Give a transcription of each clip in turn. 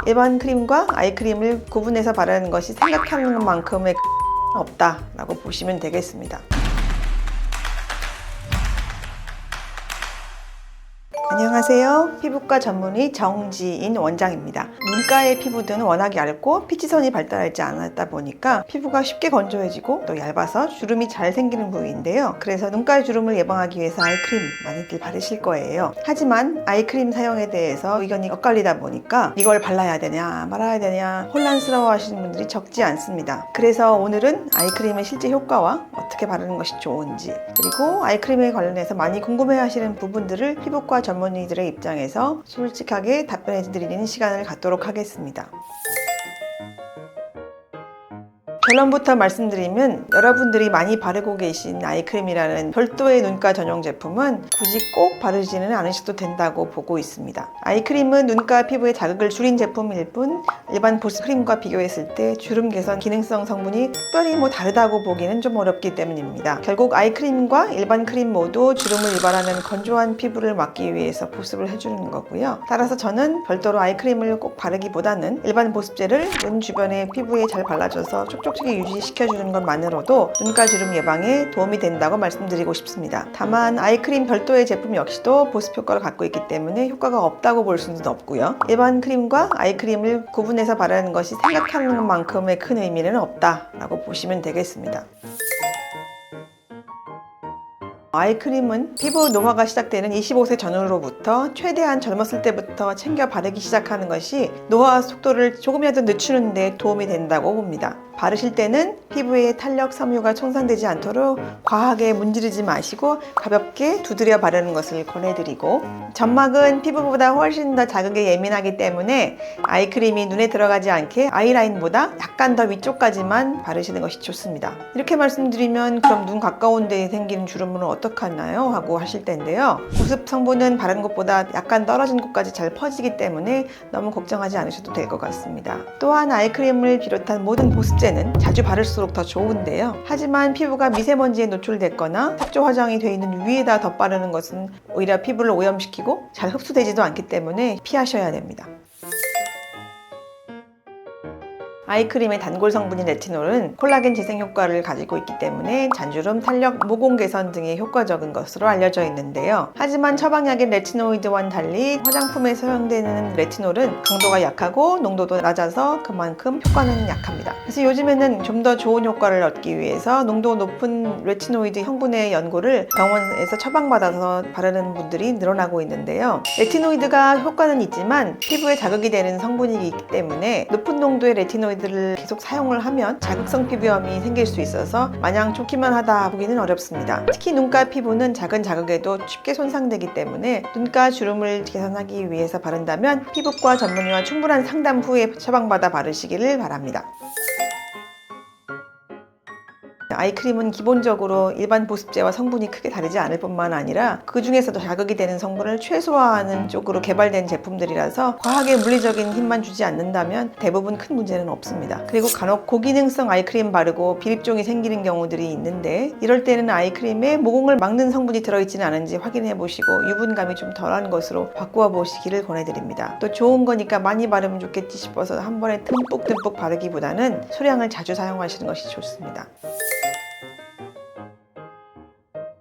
일반 크림과 아이크림을 구분해서 바르는 것이 생각하는 만큼의 없다라고 보시면 되겠습니다. 안녕하세요. 피부과 전문의 정지인 원장입니다. 눈가의 피부는 워낙 얇고 피지선이 발달하지 않았다 보니까 피부가 쉽게 건조해지고 또 얇아서 주름이 잘 생기는 부위인데요. 그래서 눈가 주름을 예방하기 위해서 아이크림 많이들 바르실 거예요. 하지만 아이크림 사용에 대해서 의견이 엇갈리다 보니까 이걸 발라야 되냐 말아야 되냐 혼란스러워 하시는 분들이 적지 않습니다. 그래서 오늘은 아이크림의 실제 효과와 어떻게 바르는 것이 좋은지, 그리고 아이크림에 관련해서 많이 궁금해 하시는 부분들을 피부과 전문의들의 입장에서 솔직하게 답변해 드리는 시간을 갖도록 하겠습니다. 결론부터 말씀드리면 여러분들이 많이 바르고 계신 아이크림이라는 별도의 눈가 전용 제품은 굳이 꼭 바르지는 않으셔도 된다고 보고 있습니다. 아이크림은 눈가 피부의 자극을 줄인 제품일 뿐 일반 보습 크림과 비교했을 때 주름 개선 기능성 성분이 특별히 다르다고 보기는 좀 어렵기 때문입니다. 결국 아이크림과 일반 크림 모두 주름을 유발하는 건조한 피부를 막기 위해서 보습을 해주는 거고요. 따라서 저는 별도로 아이크림을 꼭 바르기보다는 일반 보습제를 눈 주변에 피부에 잘 발라줘서 촉촉 유지시켜주는 것만으로도 눈가 주름 예방에 도움이 된다고 말씀드리고 싶습니다. 다만 아이크림 별도의 제품 역시도 보습 효과를 갖고 있기 때문에 효과가 없다고 볼 수는 없고요. 일반 크림과 아이크림을 구분해서 바르는 것이 생각하는 만큼의 큰 의미는 없다라고 보시면 되겠습니다. 아이크림은 피부 노화가 시작되는 25세 전후로부터 최대한 젊었을 때부터 챙겨 바르기 시작하는 것이 노화 속도를 조금이라도 늦추는 데 도움이 된다고 봅니다. 바르실 때는 피부에 탄력, 섬유가 손상되지 않도록 과하게 문지르지 마시고 가볍게 두드려 바르는 것을 권해드리고, 점막은 피부보다 훨씬 더 자극에 예민하기 때문에 아이크림이 눈에 들어가지 않게 아이라인보다 약간 더 위쪽까지만 바르시는 것이 좋습니다. 이렇게 말씀드리면 그럼 눈 가까운 데에 생기는 주름은 어떡하나요? 하고 하실 텐데요. 보습 성분은 바른 곳보다 약간 떨어진 곳까지 잘 퍼지기 때문에 너무 걱정하지 않으셔도 될 것 같습니다. 또한 아이크림을 비롯한 모든 보습제 는 자주 바를수록 더 좋은데요. 하지만 피부가 미세먼지에 노출됐거나 색조 화장이 되어 있는 위에다 덧바르는 것은 오히려 피부를 오염시키고 잘 흡수되지도 않기 때문에 피하셔야 됩니다. 아이크림의 단골 성분인 레티놀은 콜라겐 재생 효과를 가지고 있기 때문에 잔주름, 탄력, 모공 개선 등에 효과적인 것으로 알려져 있는데요. 하지만 처방약인 레티노이드와는 달리 화장품에 사용되는 레티놀은 강도가 약하고 농도도 낮아서 그만큼 효과는 약합니다. 그래서 요즘에는 좀 더 좋은 효과를 얻기 위해서 농도 높은 레티노이드 성분의 연고를 병원에서 처방받아서 바르는 분들이 늘어나고 있는데요. 레티노이드가 효과는 있지만 피부에 자극이 되는 성분이기 때문에 높은 농도의 레티노이드 들을 계속 사용을 하면 자극성 피부염이 생길 수 있어서 마냥 좋기만 하다 보기는 어렵습니다. 특히 눈가 피부는 작은 자극에도 쉽게 손상되기 때문에 눈가 주름을 개선하기 위해서 바른다면 피부과 전문의와 충분한 상담 후에 처방받아 바르시기를 바랍니다. 아이크림은 기본적으로 일반 보습제와 성분이 크게 다르지 않을 뿐만 아니라 그 중에서도 자극이 되는 성분을 최소화하는 쪽으로 개발된 제품들이라서 과하게 물리적인 힘만 주지 않는다면 대부분 큰 문제는 없습니다. 그리고 간혹 고기능성 아이크림 바르고 비립종이 생기는 경우들이 있는데 이럴 때는 아이크림에 모공을 막는 성분이 들어있지는 않은지 확인해 보시고 유분감이 좀 덜한 것으로 바꾸어 보시기를 권해드립니다. 또 좋은 거니까 많이 바르면 좋겠지 싶어서 한 번에 듬뿍 바르기보다는 소량을 자주 사용하시는 것이 좋습니다.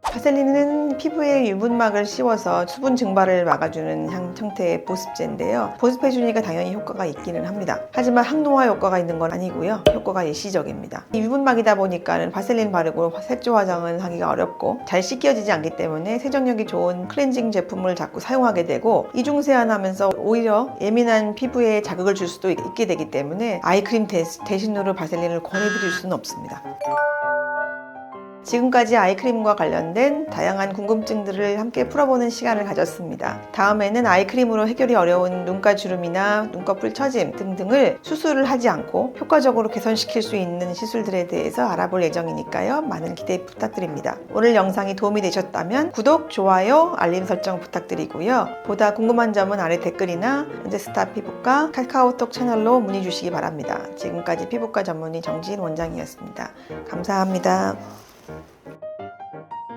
바셀린은 피부에 유분막을 씌워서 수분 증발을 막아주는 형태의 보습제인데요. 보습해주니까 당연히 효과가 있기는 합니다. 하지만 항노화 효과가 있는 건 아니고요. 효과가 일시적입니다. 유분막이다 보니까 바셀린 바르고 색조 화장은 하기가 어렵고 잘 씻겨지지 않기 때문에 세정력이 좋은 클렌징 제품을 자꾸 사용하게 되고 이중 세안하면서 오히려 예민한 피부에 자극을 줄 수도 있게 되기 때문에 아이크림 대신으로 바셀린을 권해드릴 수는 없습니다. 지금까지 아이크림과 관련된 다양한 궁금증들을 함께 풀어보는 시간을 가졌습니다. 다음에는 아이크림으로 해결이 어려운 눈가 주름이나 눈꺼풀 처짐 등등을 수술을 하지 않고 효과적으로 개선시킬 수 있는 시술들에 대해서 알아볼 예정이니까요. 많은 기대 부탁드립니다. 오늘 영상이 도움이 되셨다면 구독, 좋아요, 알림 설정 부탁드리고요. 보다 궁금한 점은 아래 댓글이나 현재스타 피부과 카카오톡 채널로 문의 주시기 바랍니다. 지금까지 피부과 전문의 정지인 원장이었습니다. 감사합니다.